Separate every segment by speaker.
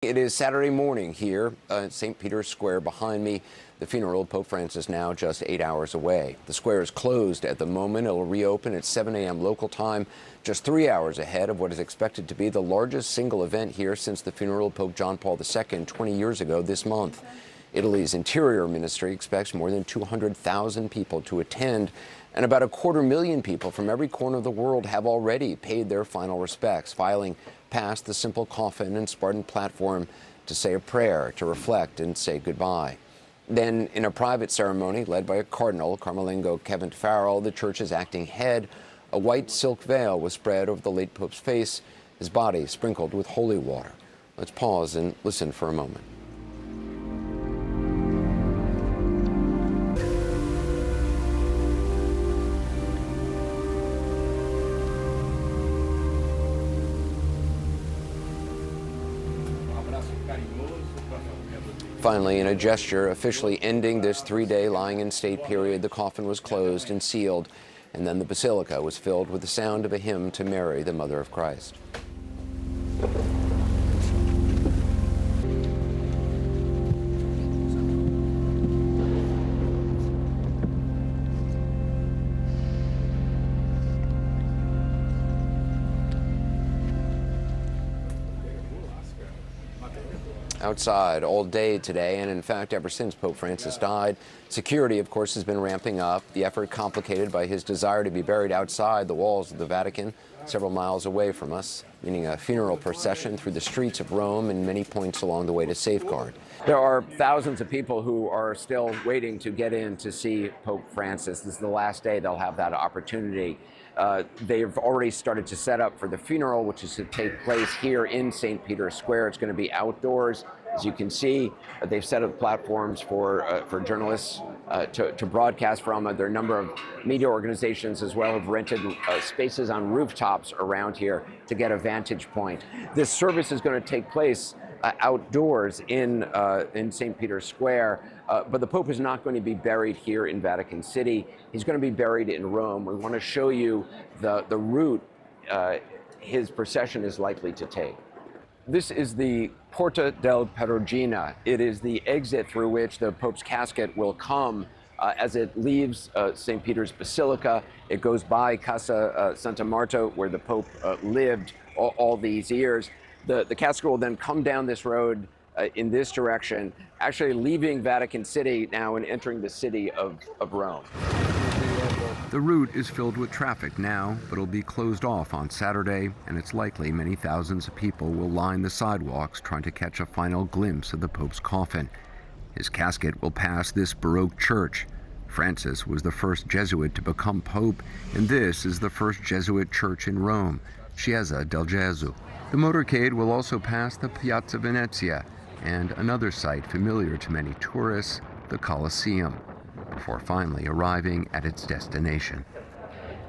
Speaker 1: It is Saturday morning here at St. Peter's Square behind me. The funeral of Pope Francis now just 8 hours away. The square is closed at the moment. It will reopen at 7 a.m. local time, just 3 hours ahead of what is expected to be the largest single event here since the funeral of Pope John Paul II 20 years ago this month. Italy's Interior Ministry expects more than 200,000 people to attend, and about 250,000 people from every corner of the world have already paid their final respects, filing past the simple coffin and Spartan platform to say a prayer, to reflect and say goodbye. Then, in a private ceremony led by a cardinal, Carmelingo Kevin Farrell, the church's acting head, a white silk veil was spread over the late Pope's face, his body sprinkled with holy water. Let's pause and listen for a moment. Finally, in a gesture officially ending this 3-day lying in state period, the coffin was closed and sealed, and then the basilica was filled with the sound of a hymn to Mary, the Mother of Christ. Outside all day today, and in fact ever since Pope Francis died, security of course has been ramping up, the effort complicated by his desire to be buried outside the walls of the Vatican, several miles away from us, meaning a funeral procession through the streets of Rome and many points along the way to Safeguard. There are thousands of people who are still waiting to get in to see Pope Francis. This is the last day they'll have that opportunity. They've already started to set up for the funeral, which is to take place here in St. Peter's Square. It's going to be outdoors. As you can see, they've set up platforms for journalists to broadcast from. There are a number of media organizations as well have rented spaces on rooftops around here to get a vantage point. This service is going to take place outdoors in St. Peter's Square, but the Pope is not going to be buried here in Vatican City. He's going to be buried in Rome. We want to show you the route his procession is likely to take. This is the Porta del Perugina. It is the exit through which the Pope's casket will come as it leaves St. Peter's Basilica. It goes by Casa Santa Marta, where the Pope lived all these years. The casket will then come down this road in this direction, actually leaving Vatican City now and entering the city of Rome.
Speaker 2: The route is filled with traffic now, but it'll be closed off on Saturday, and it's likely many thousands of people will line the sidewalks trying to catch a final glimpse of the Pope's coffin. His casket will pass this Baroque church. Francis was the first Jesuit to become Pope, and this is the first Jesuit church in Rome, Chiesa del Gesù. The motorcade will also pass the Piazza Venezia and another site familiar to many tourists, the Colosseum, before finally arriving at its destination.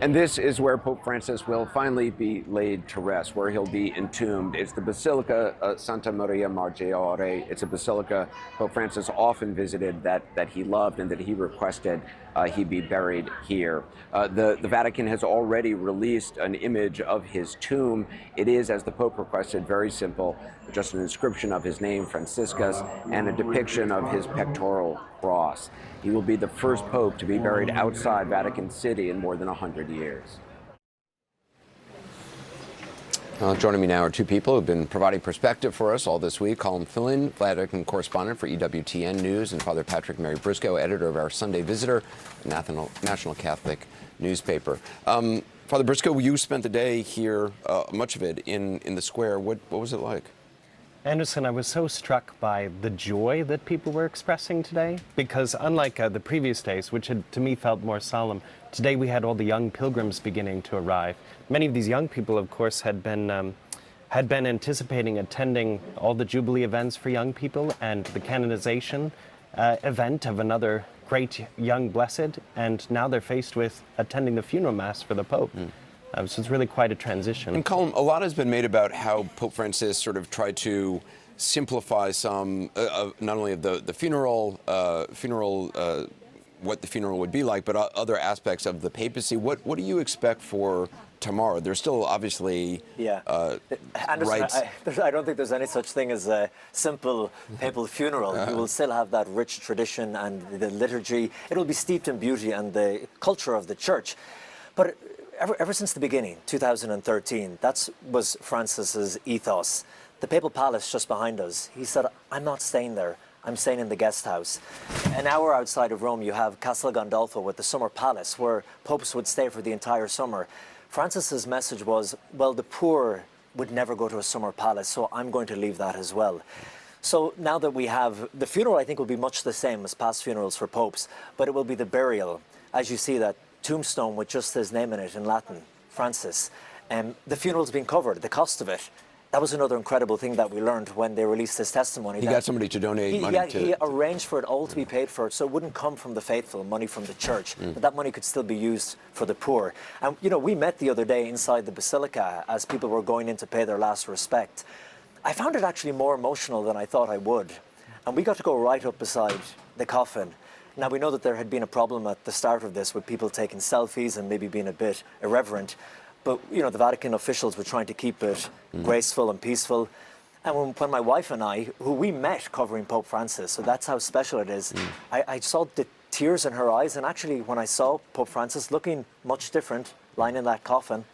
Speaker 1: And this is where Pope Francis will finally be laid to rest, where he'll be entombed. It's the Basilica Santa Maria Maggiore. It's a basilica Pope Francis often visited, that he loved, and that he requested he be buried here. The Vatican has already released an image of his tomb. It is, as the Pope requested, very simple, just an inscription of his name, Franciscus, and a depiction of his pectoral cross. He will be the first Pope to be buried outside Vatican City in more than 100 years. Joining me now are two people who've been providing perspective for us all this week. Colm Philin, Vatican correspondent for EWTN News, and Father Patrick Mary Briscoe, editor of our Sunday Visitor, National Catholic newspaper. Father Briscoe, you spent the day here, much of it in the square. What was it like?
Speaker 3: Anderson, I was so struck by the joy that people were expressing today, because unlike the previous days, which had to me felt more solemn, today we had all the young pilgrims beginning to arrive. Many of these young people, of course, had been anticipating attending all the Jubilee events for young people and the canonization event of another great young blessed, and now they're faced with attending the funeral mass for the Pope. So it's really quite a transition.
Speaker 1: And Colm, a lot has been made about how Pope Francis sort of tried to simplify some, not only of the funeral what the funeral would be like, but other aspects of the papacy. What do you expect for tomorrow? There's still obviously
Speaker 4: Anderson,
Speaker 1: rites.
Speaker 4: I don't think there's any such thing as a simple papal funeral. You will still have that rich tradition and the liturgy. It will be steeped in beauty and the culture of the church. But ever since the beginning, 2013, that was Francis's ethos. The papal palace just behind us, he said, I'm not staying there. I'm staying in the guest house. An hour outside of Rome, you have Castel Gandolfo with the summer palace, where popes would stay for the entire summer. Francis's message was, well, the poor would never go to a summer palace, so I'm going to leave that as well. So now that we have, the funeral I think will be much the same as past funerals for popes, but it will be the burial. As you see that tombstone with just his name in it in Latin, Francis. The funeral's been covered, the cost of it. That was another incredible thing that we learned when they released his testimony.
Speaker 1: He got somebody to donate money to...
Speaker 4: He arranged for it all to be paid for, so it wouldn't come from the faithful, money from the church, but that money could still be used for the poor. And, you know, we met the other day inside the Basilica as people were going in to pay their last respect. I found it actually more emotional than I thought I would. And we got to go right up beside the coffin. Now, we know that there had been a problem at the start of this with people taking selfies and maybe being a bit irreverent. But, you know, the Vatican officials were trying to keep it graceful and peaceful. And when my wife and I, who we met covering Pope Francis, so that's how special it is, I saw the tears in her eyes. And actually, when I saw Pope Francis looking much different, lying in that coffin,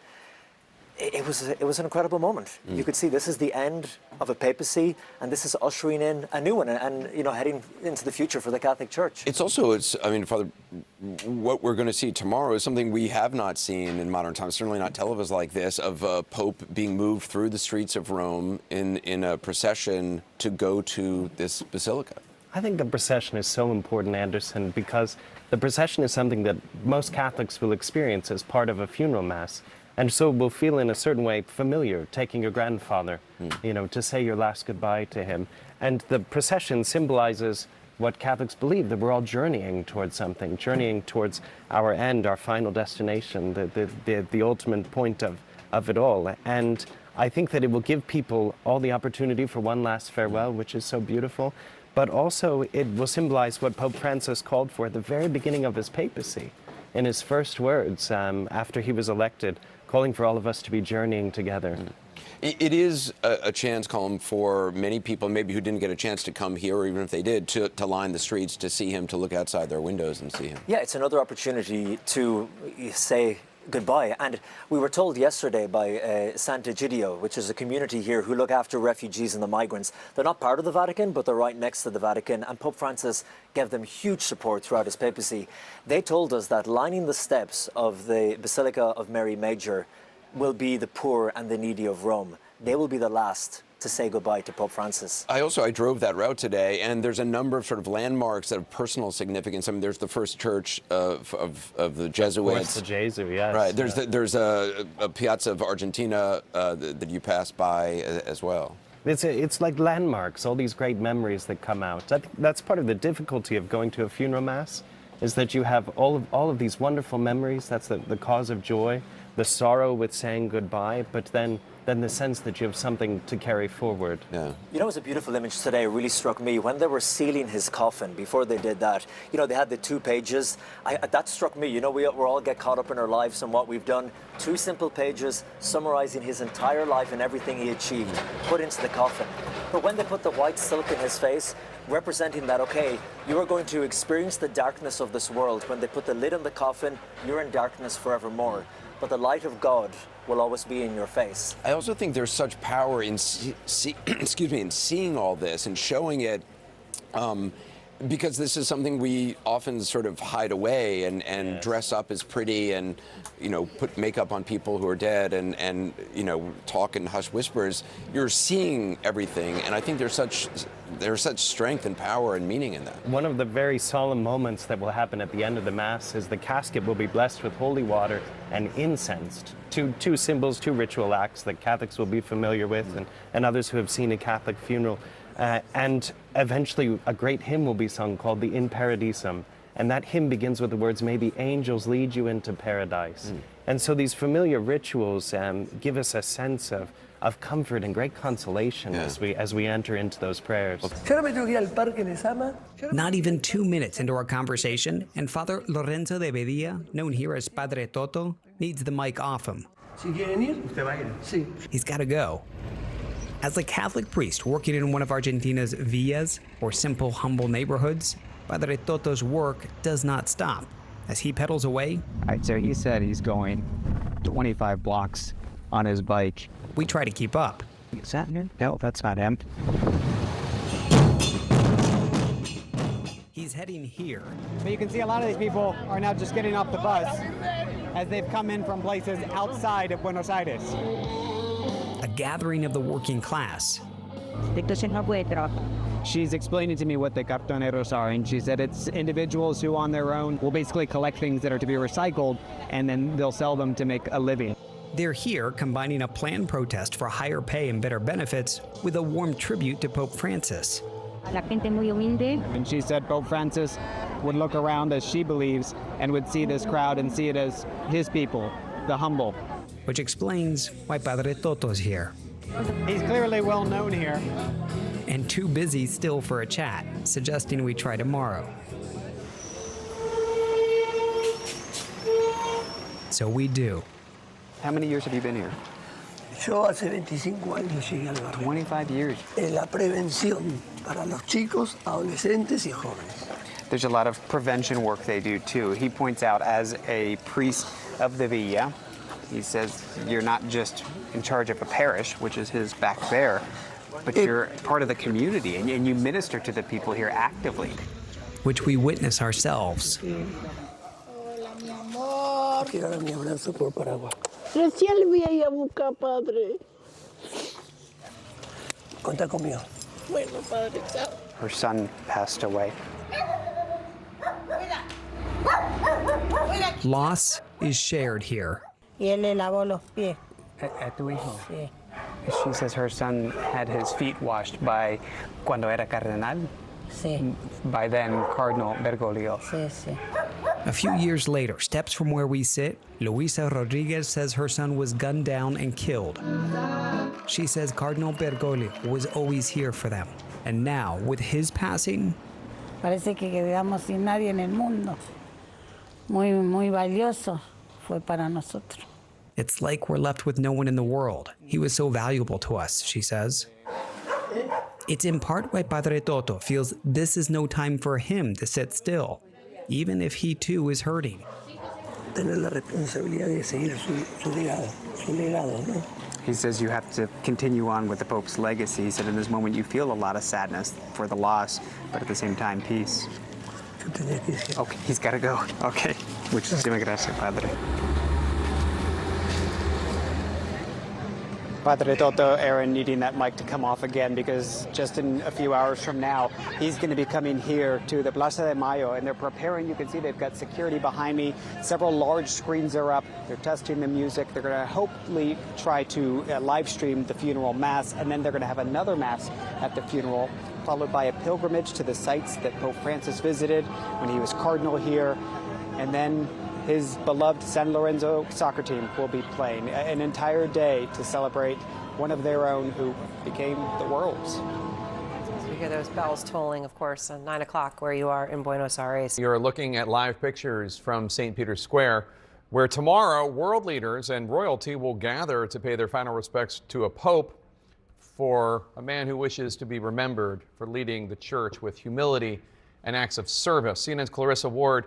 Speaker 4: it was an incredible moment. You could see this is the end of a papacy, and this is ushering in a new one, and you know, heading into the future for the Catholic Church.
Speaker 1: It's also, I mean, Father, what we're going to see tomorrow is something we have not seen in modern times, certainly not televised like this, of a Pope being moved through the streets of Rome in a procession to go to this basilica.
Speaker 3: I think the procession is so important, Anderson, because the procession is something that most Catholics will experience as part of a funeral mass. And so will feel in a certain way familiar, taking your grandfather, you know, to say your last goodbye to him. And the procession symbolizes what Catholics believe, that we're all journeying towards something, journeying towards our end, our final destination, the ultimate point of it all. And I think that it will give people all the opportunity for one last farewell, which is so beautiful. But also it will symbolize what Pope Francis called for at the very beginning of his papacy, in his first words after he was elected, calling for all of us to be journeying together.
Speaker 1: It is a chance, Colm, for many people, maybe who didn't get a chance to come here, or even if they did, to line the streets to see him, to look outside their windows and see him.
Speaker 4: Yeah, it's another opportunity to say goodbye. And we were told yesterday by Sant'Egidio, which is a community here who look after refugees and the migrants. They're not part of the Vatican, but they're right next to the Vatican. And Pope Francis gave them huge support throughout his papacy. They told us that lining the steps of the Basilica of Mary Major will be the poor and the needy of Rome. They will be the last to say goodbye to Pope Francis.
Speaker 1: I drove that route today, and there's a number of sort of landmarks that have personal significance. I mean, there's the first church of the Jesuits.
Speaker 3: Of course, the Jesu, yes.
Speaker 1: Right. There's a Piazza of Argentina that you pass by as well.
Speaker 3: It's like landmarks, all these great memories that come out. I think that's part of the difficulty of going to a funeral mass, is that you have all of these wonderful memories. That's the cause of joy, the sorrow with saying goodbye, but then the sense that you have something to carry forward.
Speaker 1: Yeah.
Speaker 4: You know, it was a beautiful image today. It really struck me when they were sealing his coffin. Before they did that, you know, they had the 2 pages. That struck me. You know, we all get caught up in our lives and what we've done. 2 simple pages summarizing his entire life and everything he achieved, put into the coffin. But when they put the white silk in his face, representing that, okay, you are going to experience the darkness of this world. When they put the lid on the coffin, you're in darkness forevermore. But the light of God will always be in your face.
Speaker 1: I also think there's such power in in seeing all this and showing it, because this is something we often sort of hide away and yes, dress up as pretty and, you know, put makeup on people who are dead and you know, talk in hushed whispers. You're seeing everything, and I think there's such strength and power and meaning in that.
Speaker 3: One of the very solemn moments that will happen at the end of the Mass is the casket will be blessed with holy water and incensed. Two symbols, 2 ritual acts that Catholics will be familiar with, and others who have seen a Catholic funeral. And eventually a great hymn will be sung called the In Paradisum. And that hymn begins with the words, "May the angels lead you into paradise." And so these familiar rituals give us a sense of comfort and great consolation as we enter into those prayers.
Speaker 5: Not even 2 minutes into our conversation, and Father Lorenzo de Bedia, known here as Padre Toto, needs the mic off him. He's got to go. As a Catholic priest working in one of Argentina's villas, or simple, humble neighborhoods, Padre Toto's work does not stop. As he pedals away,
Speaker 6: All right, so he said he's going 25 blocks on his bike.
Speaker 5: we try to keep up.
Speaker 6: Is that him? No, that's not him.
Speaker 5: He's heading here.
Speaker 7: But you can see a lot of these people are now just getting off the bus as they've come in from places outside of Buenos Aires.
Speaker 5: A gathering of the working class.
Speaker 7: She's explaining to me what the cartoneros are, and she said it's individuals who on their own will basically collect things that are to be recycled, and then they'll sell them to make a living.
Speaker 5: They're here combining a planned protest for higher pay and better benefits with a warm tribute to Pope Francis.
Speaker 7: And she said Pope Francis would look around as she believes and would see this crowd and see it as his people, the humble.
Speaker 5: Which explains why Padre Toto's here.
Speaker 7: He's clearly well known here.
Speaker 5: And too busy still for a chat, suggesting we try tomorrow. So we do.
Speaker 6: How many years have you been here?
Speaker 8: Yo hace 25 años llegué al barrio.
Speaker 6: 25 years.
Speaker 8: La prevención para los chicos, adolescentes y jóvenes.
Speaker 6: There's a lot of prevention work they do too. He points out as a priest of the Villa, he says you're not just in charge of a parish, which is his back there, but you're part of the community and you minister to the people here actively.
Speaker 5: Which we witness ourselves.
Speaker 8: Quiero dar mi abrazo por Paraguay.
Speaker 9: Recién le voy a ir a buscar, padre.
Speaker 8: Cuenta conmigo.
Speaker 9: Bueno, padre, chao.
Speaker 6: Her son passed away.
Speaker 5: Loss is shared here.
Speaker 9: Y él le lavó los pies.
Speaker 6: A tu hijo?
Speaker 9: Sí.
Speaker 6: She says her son had his feet washed by, cuando era cardenal,
Speaker 9: Sí,
Speaker 6: by then Cardinal Bergoglio.
Speaker 9: sí, sí.
Speaker 5: A few years later, steps from where we sit, Luisa Rodriguez says her son was gunned down and killed. She says Cardinal Bergoglio was always here for them. And now, with his passing,
Speaker 9: Parece que quedamos sin nadie en el mundo. Muy valioso fue para nosotros.
Speaker 5: it's like we're left with no one in the world. He was so valuable to us, she says. It's in part why Padre Toto feels this is no time for him to sit still, even if he too is hurting.
Speaker 8: Tener la responsabilidad de seguir su legado, ¿no?
Speaker 6: He says you have to continue on with the Pope's legacy. He said in this moment you feel a lot of sadness for the loss, but at the same time, peace.
Speaker 8: Yo tenía que decir.
Speaker 6: Okay, he's got to go. Okay. Muchísimas gracias, Padre.
Speaker 7: Padre Toto, Aaron, needing that mic to come off again because just in a few hours from now, he's going to be coming here to the Plaza de Mayo, and they're preparing. You can see they've got security behind me. Several large screens are up. They're testing the music. They're going to hopefully try to live stream the funeral mass, and then they're going to have another mass at the funeral, followed by a pilgrimage to the sites that Pope Francis visited when he was cardinal here, and then his beloved San Lorenzo soccer team will be playing an entire day to celebrate one of their own who became the world's.
Speaker 10: You hear those bells tolling, of course, at 9 o'clock where you are in Buenos Aires.
Speaker 11: You're looking at live pictures from St. Peter's Square, where tomorrow world leaders and royalty will gather to pay their final respects to a pope, for a man who wishes to be remembered for leading the church with humility and acts of service. CNN's Clarissa Ward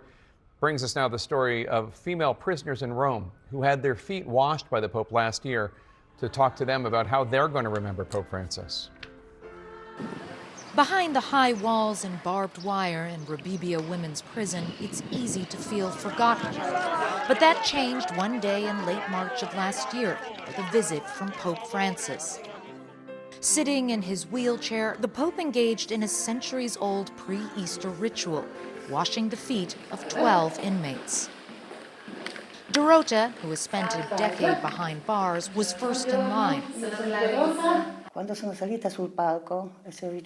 Speaker 11: brings us now the story of female prisoners in Rome who had their feet washed by the Pope last year, to talk to them about how they're going to remember Pope Francis.
Speaker 12: Behind the high walls and barbed wire in Rebibbia Women's Prison, it's easy to feel forgotten. But that changed one day in late March of last year with a visit from Pope Francis. Sitting in his wheelchair, the Pope engaged in a centuries-old pre-Easter ritual, washing the feet of 12 inmates. Dorota, who has spent a decade behind bars, was first in line.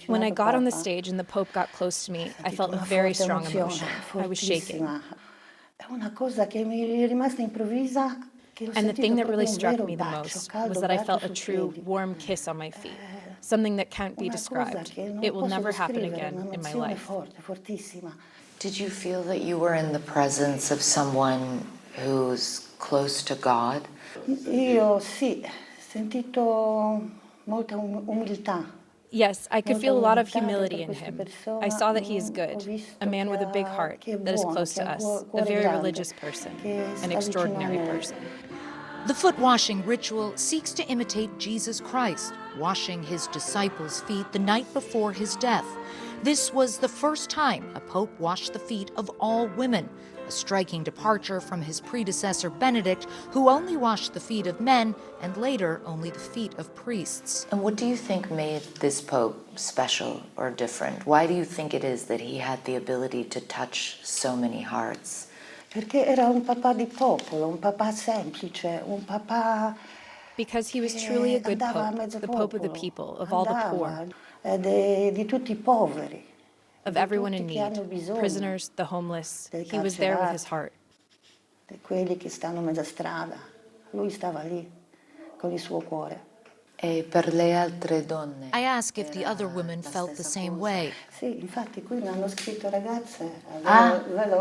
Speaker 13: When I got on the stage and the Pope got close to me, I felt a very strong emotion. I was shaking. And the thing that really struck me the most was that I felt a true warm kiss on my feet, something that can't be described. It will never happen again in my life.
Speaker 14: Did you feel that you were in the presence of someone who's close to God?
Speaker 9: Io sì, sentito molta umiltà.
Speaker 13: Yes, I could feel a lot of humility in him. I saw that he is good, a man with a big heart that is close to us, a very religious person, an extraordinary person.
Speaker 12: The foot washing ritual seeks to imitate Jesus Christ, washing his disciples' feet the night before his death. This was the first time a pope washed the feet of all women, a striking departure from his predecessor Benedict, who only washed the feet of men and later only the feet of priests.
Speaker 14: And what do you think made this pope special or different? Why do you think it is that he had the ability to touch so many hearts?
Speaker 9: Perché era un papà di popolo, un papà semplice, un papà.
Speaker 13: Because he was truly a good pope, the pope of the people, of all the poor,
Speaker 9: di tutti i poveri.
Speaker 13: of everyone in need, prisoners, the homeless. He was there with his heart.
Speaker 9: Di quelli che stanno in mezza strada. Lui stava lì con il suo cuore.
Speaker 14: E per le altre donne?
Speaker 12: I ask if the other women felt the same way.
Speaker 9: Sì, infatti qui mi hanno scritto ragazze.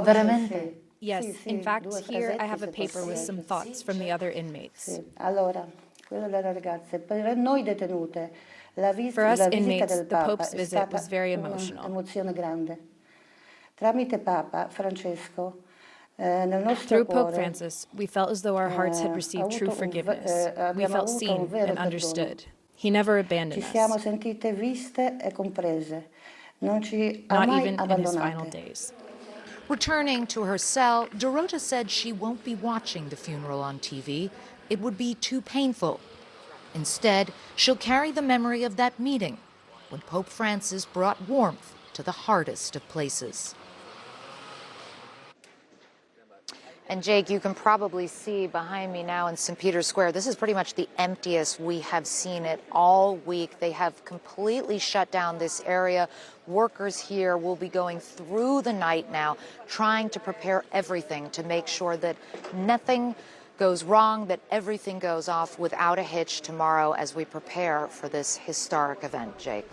Speaker 14: Veramente?
Speaker 13: Yes, in fact, here I have a paper with some thoughts from the other inmates.
Speaker 9: Sì. Allora, quello delle ragazze, per noi detenute,
Speaker 13: For us
Speaker 9: la visita
Speaker 13: inmates,
Speaker 9: del
Speaker 13: the
Speaker 9: Papa
Speaker 13: Pope's
Speaker 9: è
Speaker 13: visit
Speaker 9: stata
Speaker 13: was very emotional.
Speaker 9: un'emozione grande. Tramite Papa Francesco, nel nostro
Speaker 13: Through
Speaker 9: cuore,
Speaker 13: Pope Francis, we felt as though our hearts had received true forgiveness. We felt seen and understood. He never abandoned
Speaker 9: ci siamo
Speaker 13: us,
Speaker 9: sentite viste e comprese. Non ci ha
Speaker 13: not
Speaker 9: mai
Speaker 13: even in his final
Speaker 9: abbandonate.
Speaker 13: days.
Speaker 12: Returning to her cell, Dorota said she won't be watching the funeral on TV. It would be too painful. Instead, she'll carry the memory of that meeting when Pope Francis brought warmth to the hardest of places.
Speaker 14: And Jake, you can probably see behind me now in St. Peter's Square, this is pretty much the emptiest we have seen it all week. They have completely shut down this area. Workers here will be going through the night now, trying to prepare everything to make sure that nothing goes wrong, that everything goes off without a hitch tomorrow as we prepare for this historic event, Jake.